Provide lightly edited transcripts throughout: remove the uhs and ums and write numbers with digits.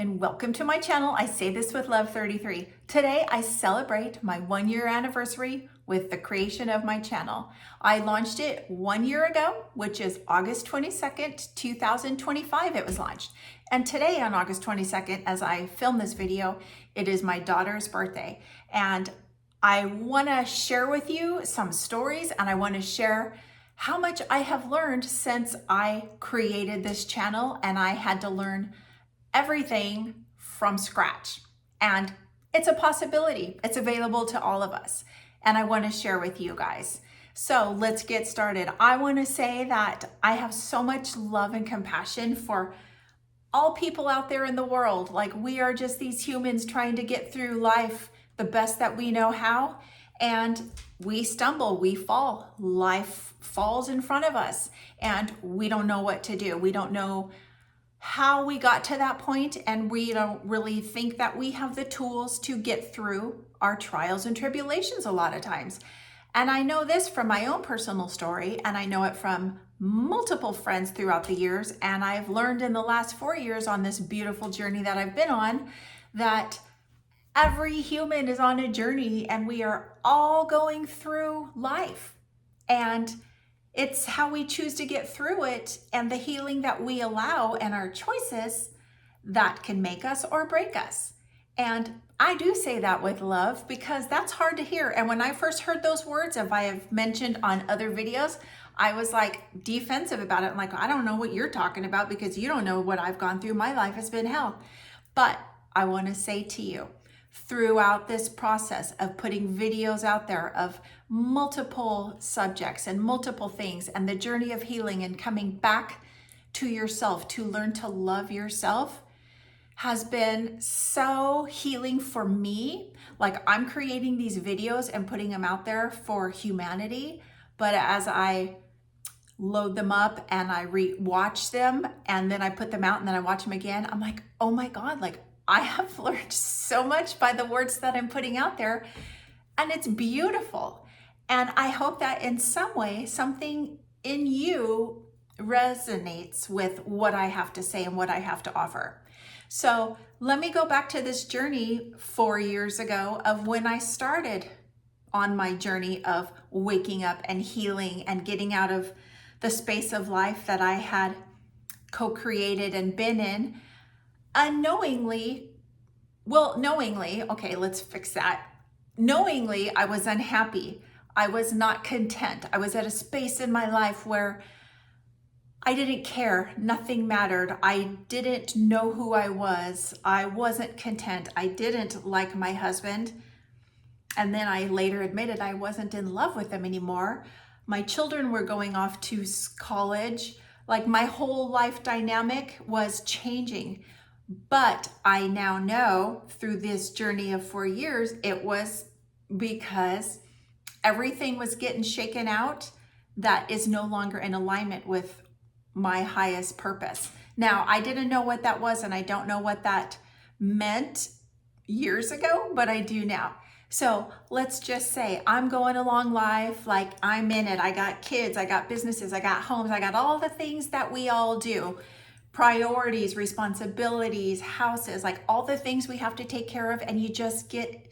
and welcome to my channel. I say this with love 33. Today I celebrate my 1-year anniversary with the creation of my channel. I launched it 1 year ago, which is August 22nd, 2025 it was launched. And today on August 22nd, as I film this video, it is my daughter's birthday. And I wanna share with you some stories, and I wanna share how much I have learned since I created this channel, and I had to learn everything from scratch. And it's a possibility. It's available to all of us. And I want to share with you guys. So let's get started. I want to say that I have so much love and compassion for all people out there in the world. Like, we are just these humans trying to get through life the best that we know how. And we stumble, we fall. Life falls in front of us and we don't know what to do. We don't know how we got to that point, and we don't really think that we have the tools to get through our trials and tribulations a lot of times. And I know this from my own personal story, and I know it from multiple friends throughout the years, and I've learned in the last 4 years on this beautiful journey that I've been on that every human is on a journey and we are all going through life. And it's how we choose to get through it and the healing that we allow and our choices that can make us or break us. And I do say that with love because that's hard to hear. And when I first heard those words, if I have mentioned on other videos, I was like defensive about it. I'm like, I don't know what you're talking about because you don't know what I've gone through. My life has been hell. But I want to say to you, throughout this process of putting videos out there of multiple subjects and multiple things and the journey of healing and coming back to yourself to learn to love yourself has been so healing for me. Like, I'm creating these videos and putting them out there for humanity, but as I load them up and I watch them and then I put them out and then I watch them again, I'm like, oh my God, like, I have learned so much by the words that I'm putting out there, and it's beautiful. And I hope that in some way, something in you resonates with what I have to say and what I have to offer. So let me go back to this journey 4 years ago of when I started on my journey of waking up and healing and getting out of the space of life that I had co-created and been in. Knowingly, okay, let's fix that. Knowingly, I was unhappy. I was not content. I was at a space in my life where I didn't care. Nothing mattered. I didn't know who I was. I wasn't content. I didn't like my husband. And then I later admitted I wasn't in love with him anymore. My children were going off to college. Like, my whole life dynamic was changing. But I now know through this journey of 4 years, it was because everything was getting shaken out that is no longer in alignment with my highest purpose. Now, I didn't know what that was, and I don't know what that meant years ago, but I do now. So let's just say I'm going along life like I'm in it. I got kids, I got businesses, I got homes, I got all the things that we all do. Priorities, responsibilities, houses, like all the things we have to take care of, and you just get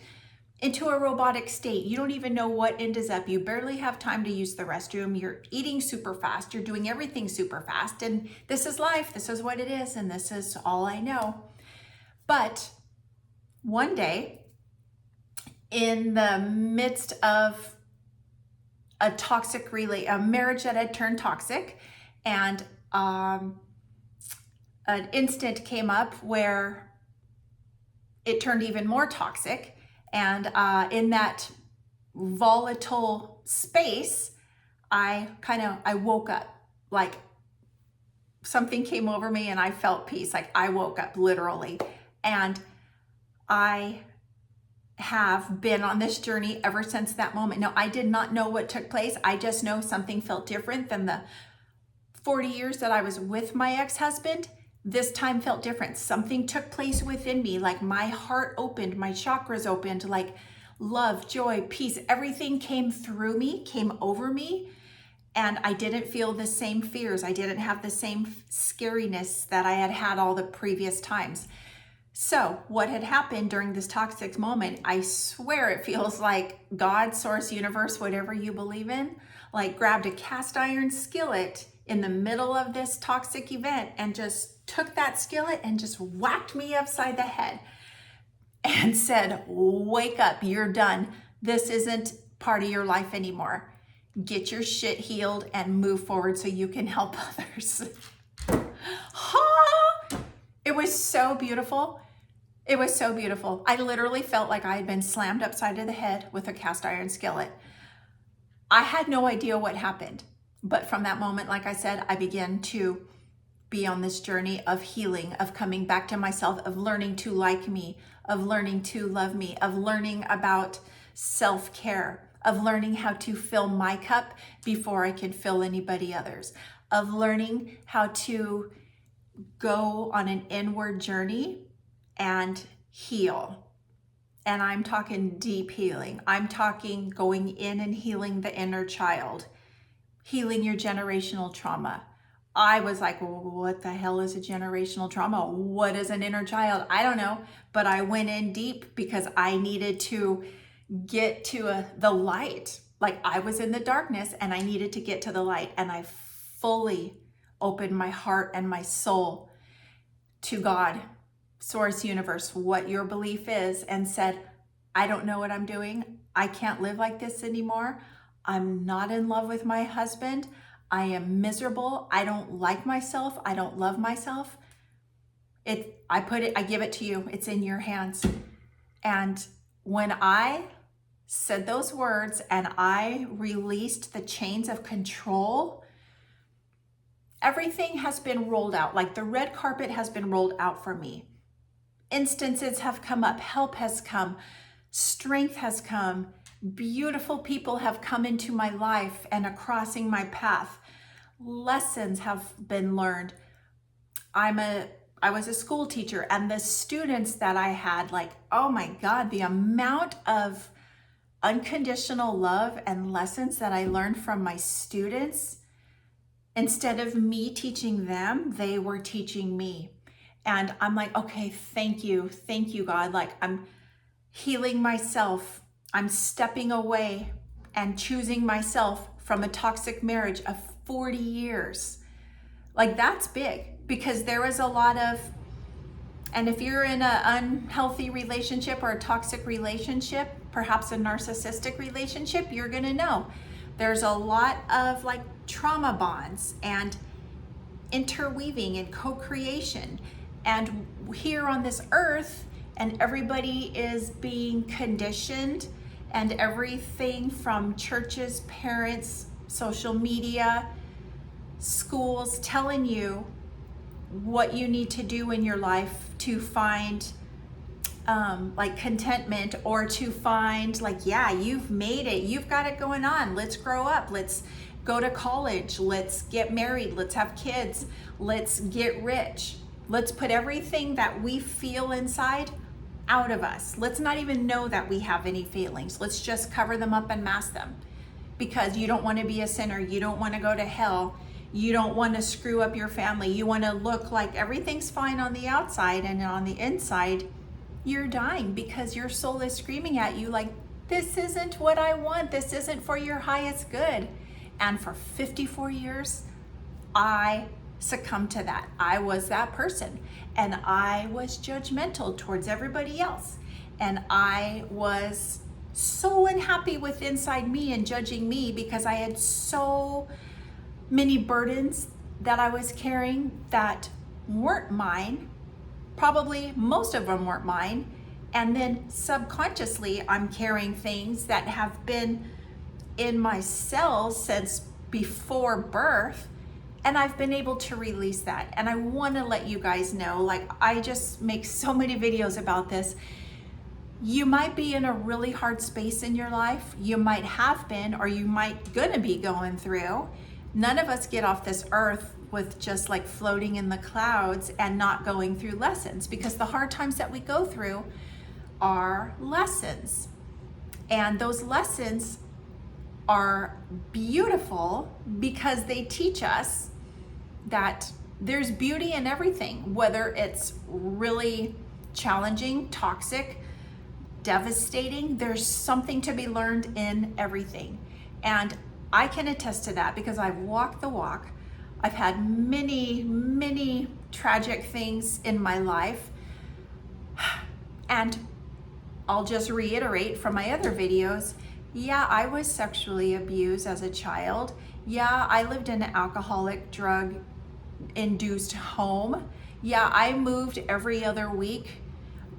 into a robotic state. You don't even know what end is up. You barely have time to use the restroom. You're eating super fast. You're doing everything super fast. And this is life. This is what it is. And this is all I know. But one day, in the midst of a marriage that had turned toxic, and an instant came up where it turned even more toxic. And in that volatile space, I woke up, like something came over me and I felt peace. Like, I woke up literally. And I have been on this journey ever since that moment. Now, I did not know what took place. I just know something felt different than the 40 years that I was with my ex-husband. This time felt different. Something took place within me, like my heart opened, my chakras opened, like love, joy, peace, everything came through me, came over me, and I didn't feel the same fears. I didn't have the same scariness that I had had all the previous times. So what had happened during this toxic moment, I swear it feels like God, source, universe, whatever you believe in, like grabbed a cast iron skillet in the middle of this toxic event and just took that skillet and just whacked me upside the head and said, wake up, you're done. This isn't part of your life anymore. Get your shit healed and move forward so you can help others. It was so beautiful. It was so beautiful. I literally felt like I had been slammed upside the head with a cast iron skillet. I had no idea what happened. But from that moment, like I said, I began to be on this journey of healing, of coming back to myself, of learning to like me, of learning to love me, of learning about self-care, of learning how to fill my cup before I can fill anybody else's, of learning how to go on an inward journey and heal. And I'm talking deep healing. I'm talking going in and healing the inner child, healing your generational trauma. I was like, well, what the hell is a generational trauma? What is an inner child? I don't know. But I went in deep because I needed to get to the light. Like I was in the darkness and I needed to get to the light. And I fully opened my heart and my soul to God, source, universe, what your belief is, and said, I don't know what I'm doing. I can't live like this anymore. I'm not in love with my husband. I am miserable. I don't like myself. I don't love myself. I give it to you. It's in your hands. And when I said those words and I released the chains of control, everything has been rolled out. Like the red carpet has been rolled out for me. Instances have come up. Help has come. Strength has come. Beautiful people have come into my life and are crossing my path. Lessons have been learned. I was a school teacher, and the students that I had, like, oh my God, the amount of unconditional love and lessons that I learned from my students. Instead of me teaching them, they were teaching me. And I'm like, okay, thank you, God. Like I'm healing myself. I'm stepping away and choosing myself from a toxic marriage of 40 years. Like that's big, because there was a lot of, and if you're in an unhealthy relationship or a toxic relationship, perhaps a narcissistic relationship, you're gonna know there's a lot of like trauma bonds and interweaving and co-creation. And here on this earth, and everybody is being conditioned, and everything from churches, parents, social media, schools telling you what you need to do in your life to find like contentment, or to find like, yeah, you've made it, you've got it going on, let's grow up, let's go to college, let's get married, let's have kids, let's get rich, let's put everything that we feel inside out of us. Let's not even know that we have any feelings. Let's just cover them up and mask them, because you don't want to be a sinner, you don't want to go to hell, you don't want to screw up your family, you want to look like everything's fine on the outside, and on the inside you're dying because your soul is screaming at you like, this isn't what I want, this isn't for your highest good. And for 54 years, I succumbed to that. I was that person, and I was judgmental towards everybody else. And I was so unhappy with inside me and judging me, because I had so many burdens that I was carrying that weren't mine. Probably most of them weren't mine. And then subconsciously, I'm carrying things that have been in my cells since before birth, and I've been able to release that. And I want to let you guys know, like, I just make so many videos about this. You might be in a really hard space in your life. You might have been, or you might gonna be going through. None of us get off this earth with just like floating in the clouds and not going through lessons, because the hard times that we go through are lessons. And those lessons are beautiful because they teach us that there's beauty in everything, whether it's really challenging, toxic, devastating. There's something to be learned in everything. And I can attest to that because I've walked the walk. I've had many, many tragic things in my life. And I'll just reiterate from my other videos, yeah, I was sexually abused as a child. Yeah, I lived in an alcoholic, drug-induced home. Yeah, I moved every other week.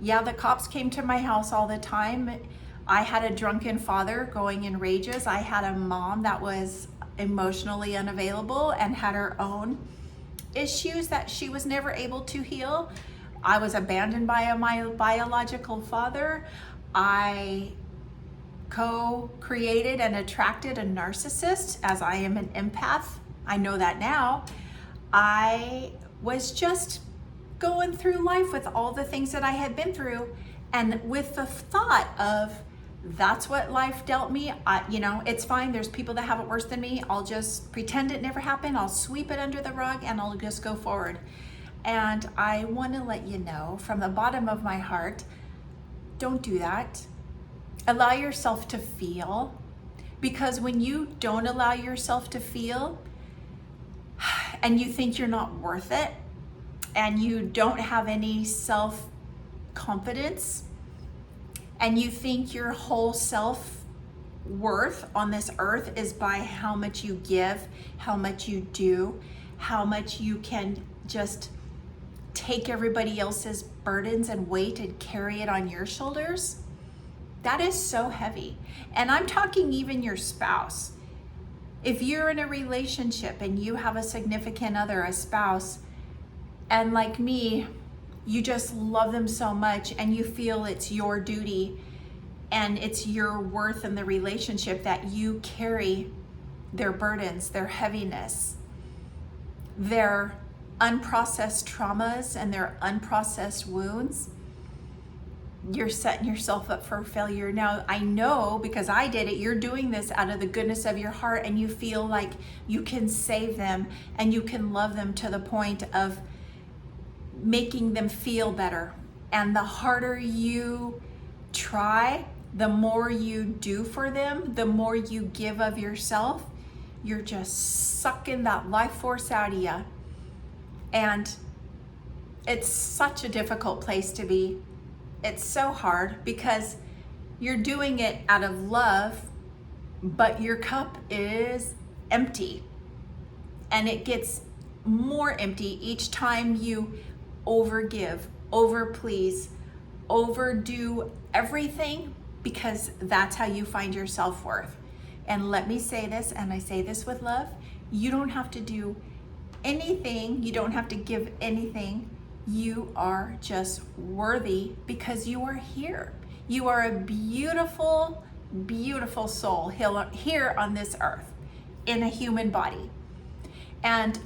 Yeah, the cops came to my house all the time. I had a drunken father going in rages. I had a mom that was emotionally unavailable and had her own issues that she was never able to heal. I was abandoned by my biological father. I co-created and attracted a narcissist, as I am an empath. I know that now. I was just going through life with all the things that I had been through, and with the thought of, that's what life dealt me. It's fine. There's people that have it worse than me. I'll just pretend it never happened. I'll sweep it under the rug and I'll just go forward. And I want to let you know from the bottom of my heart, don't do that. Allow yourself to feel, because when you don't allow yourself to feel and you think you're not worth it and you don't have any self-confidence and you think your whole self-worth on this earth is by how much you give, how much you do, how much you can just take everybody else's burdens and weight and carry it on your shoulders, that is so heavy. And I'm talking even your spouse. If you're in a relationship and you have a significant other, a spouse, and like me, you just love them so much and you feel it's your duty and it's your worth in the relationship that you carry their burdens, their heaviness, their unprocessed traumas and their unprocessed wounds, you're setting yourself up for failure. Now, I know because I did it, you're doing this out of the goodness of your heart and you feel like you can save them and you can love them to the point of making them feel better. And the harder you try, the more you do for them, the more you give of yourself, you're just sucking that life force out of you. And it's such a difficult place to be. It's so hard because you're doing it out of love, but your cup is empty. And it gets more empty each time you overgive, overplease, overdo everything, because that's how you find your self-worth. And let me say this, and I say this with love, you don't have to do anything, you don't have to give anything. You are just worthy because you are here. You are a beautiful, beautiful soul here on this earth in a human body. And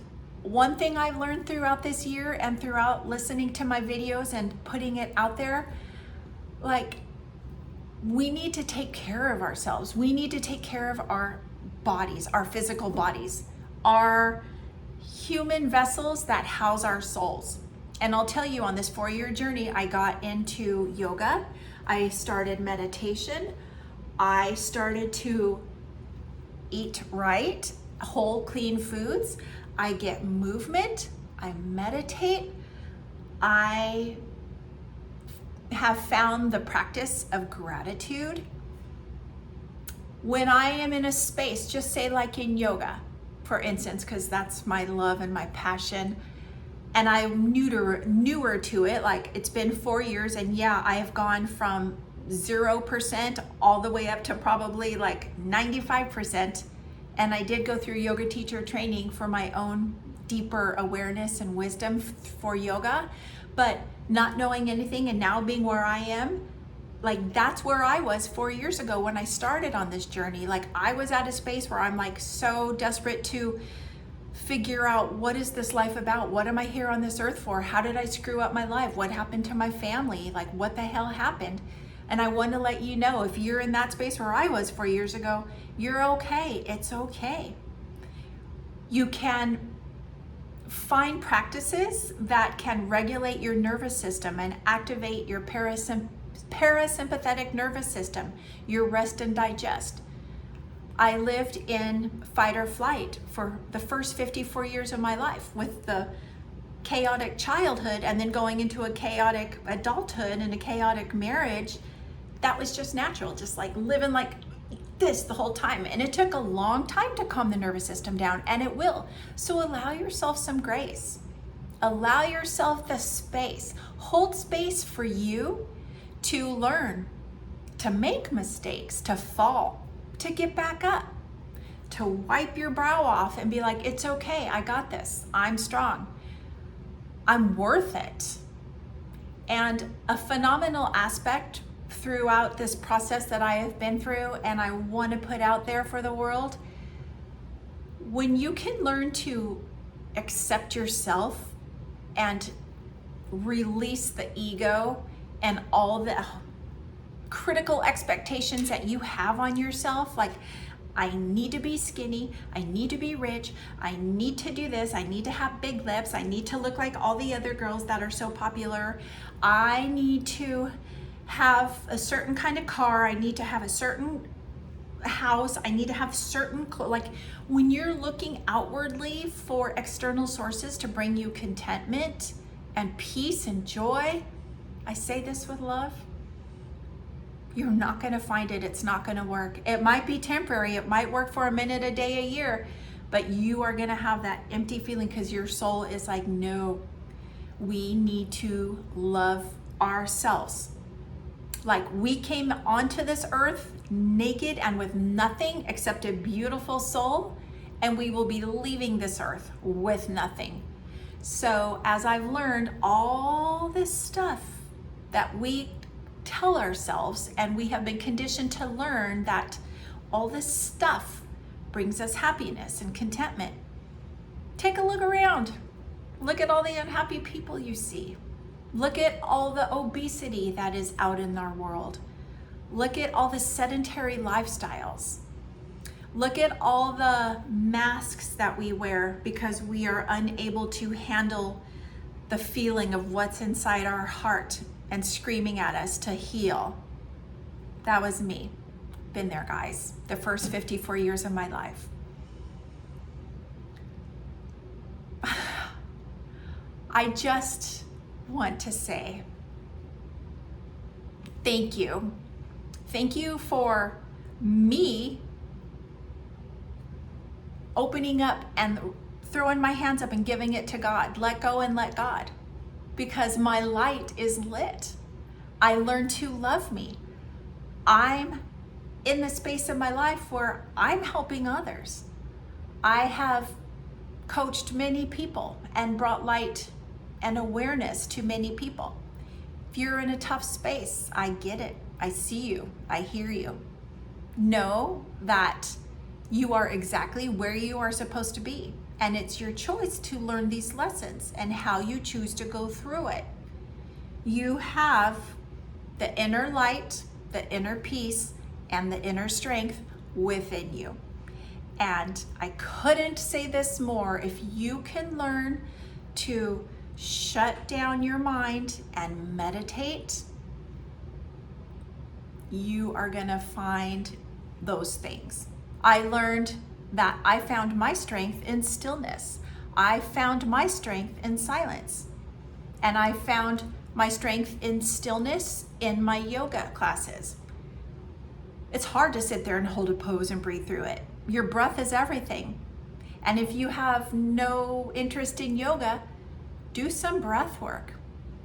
one thing I've learned throughout this year and throughout listening to my videos and putting it out there, like, we need to take care of ourselves. We need to take care of our bodies, our physical bodies, our human vessels that house our souls. And I'll tell you, on this 4-year journey, I got into yoga. I started meditation. I started to eat right, whole, clean foods. I get movement. I meditate. I have found the practice of gratitude. When I am in a space, just say like in yoga, for instance, because that's my love and my passion, and I'm newer to it, like it's been 4 years, and yeah, I have gone from 0% all the way up to probably like 95%. And I did go through yoga teacher training for my own deeper awareness and wisdom for yoga, but not knowing anything and now being where I am, like that's where I was 4 years ago when I started on this journey. Like I was at a space where I'm like so desperate to figure out, what is this life about? What am I here on this earth for? How did I screw up my life? What happened to my family? Like what the hell happened? And I want to let you know, if you're in that space where I was 4 years ago, you're okay. It's okay. You can find practices that can regulate your nervous system and activate your parasympathetic nervous system, your rest and digest. I lived in fight or flight for the first 54 years of my life, with the chaotic childhood and then going into a chaotic adulthood and a chaotic marriage. That was just natural, just like living like this the whole time. And it took a long time to calm the nervous system down, and it will. So allow yourself some grace. Allow yourself the space. Hold space for you to learn, to make mistakes, to fall, to get back up, to wipe your brow off and be like, it's okay, I got this, I'm strong, I'm worth it. And a phenomenal aspect throughout this process that I have been through, and I want to put out there for the world, when you can learn to accept yourself and release the ego and all the critical expectations that you have on yourself, like, I need to be skinny, I need to be rich, I need to do this, I need to have big lips, I need to look like all the other girls that are so popular, I need to have a certain kind of car, I need to have a certain house, I need to have certain like, when you're looking outwardly for external sources to bring you contentment and peace and joy, I say this with love, you're not going to find it. It's not going to work. It might be temporary. It might work for a minute, a day, a year, but you are going to have that empty feeling because your soul is like, no, we need to love ourselves. Like, we came onto this earth naked and with nothing except a beautiful soul, and we will be leaving this earth with nothing. So as I've learned all this stuff that we tell ourselves, and we have been conditioned to learn that all this stuff brings us happiness and contentment. Take a look around. Look at all the unhappy people you see. Look at all the obesity that is out in our world. Look at all the sedentary lifestyles. Look at all the masks that we wear because we are unable to handle the feeling of what's inside our heart and screaming at us to heal. That was me. Been there, guys. The first 54 years of my life. I just want to say thank you. Thank you for me opening up and throwing my hands up and giving it to God. Let go and let God. Because my light is lit. I learned to love me. I'm in the space of my life where I'm helping others. I have coached many people and brought light and awareness to many people. If you're in a tough space, I get it. I see you. I hear you. Know that you are exactly where you are supposed to be. And it's your choice to learn these lessons and how you choose to go through it. You have the inner light, the inner peace, and the inner strength within you. And I couldn't say this more. If you can learn to shut down your mind and meditate, you are going to find those things. I learned that I found my strength in stillness. I found my strength in silence. And I found my strength in stillness in my yoga classes. It's hard to sit there and hold a pose and breathe through it. Your breath is everything. And if you have no interest in yoga, do some breath work.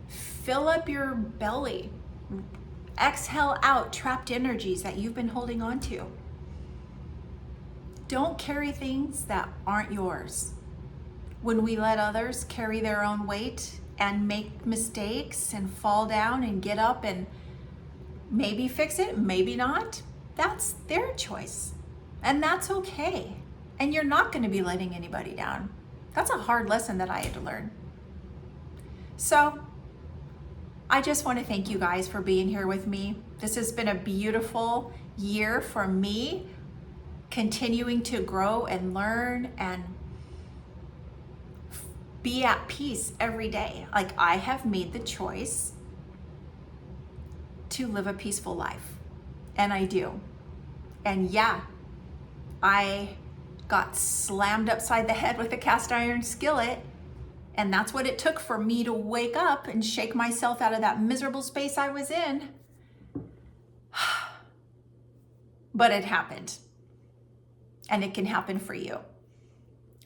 Fill up your belly. Exhale out trapped energies that you've been holding on to. Don't carry things that aren't yours. When we let others carry their own weight and make mistakes and fall down and get up and maybe fix it, maybe not, that's their choice. And that's okay. And you're not going to be letting anybody down. That's a hard lesson that I had to learn. So I just want to thank you guys for being here with me. This has been a beautiful year for me, continuing to grow and learn and be at peace every day. Like, I have made the choice to live a peaceful life, and I do. And yeah, I got slammed upside the head with a cast iron skillet, and that's what it took for me to wake up and shake myself out of that miserable space I was in. But it happened, and it can happen for you.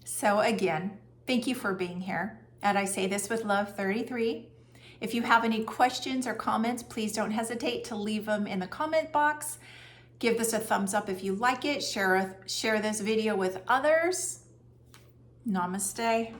So again, thank you for being here. And I say this with love, 33. If you have any questions or comments, please don't hesitate to leave them in the comment box. Give this a thumbs up if you like it. Share this video with others. Namaste.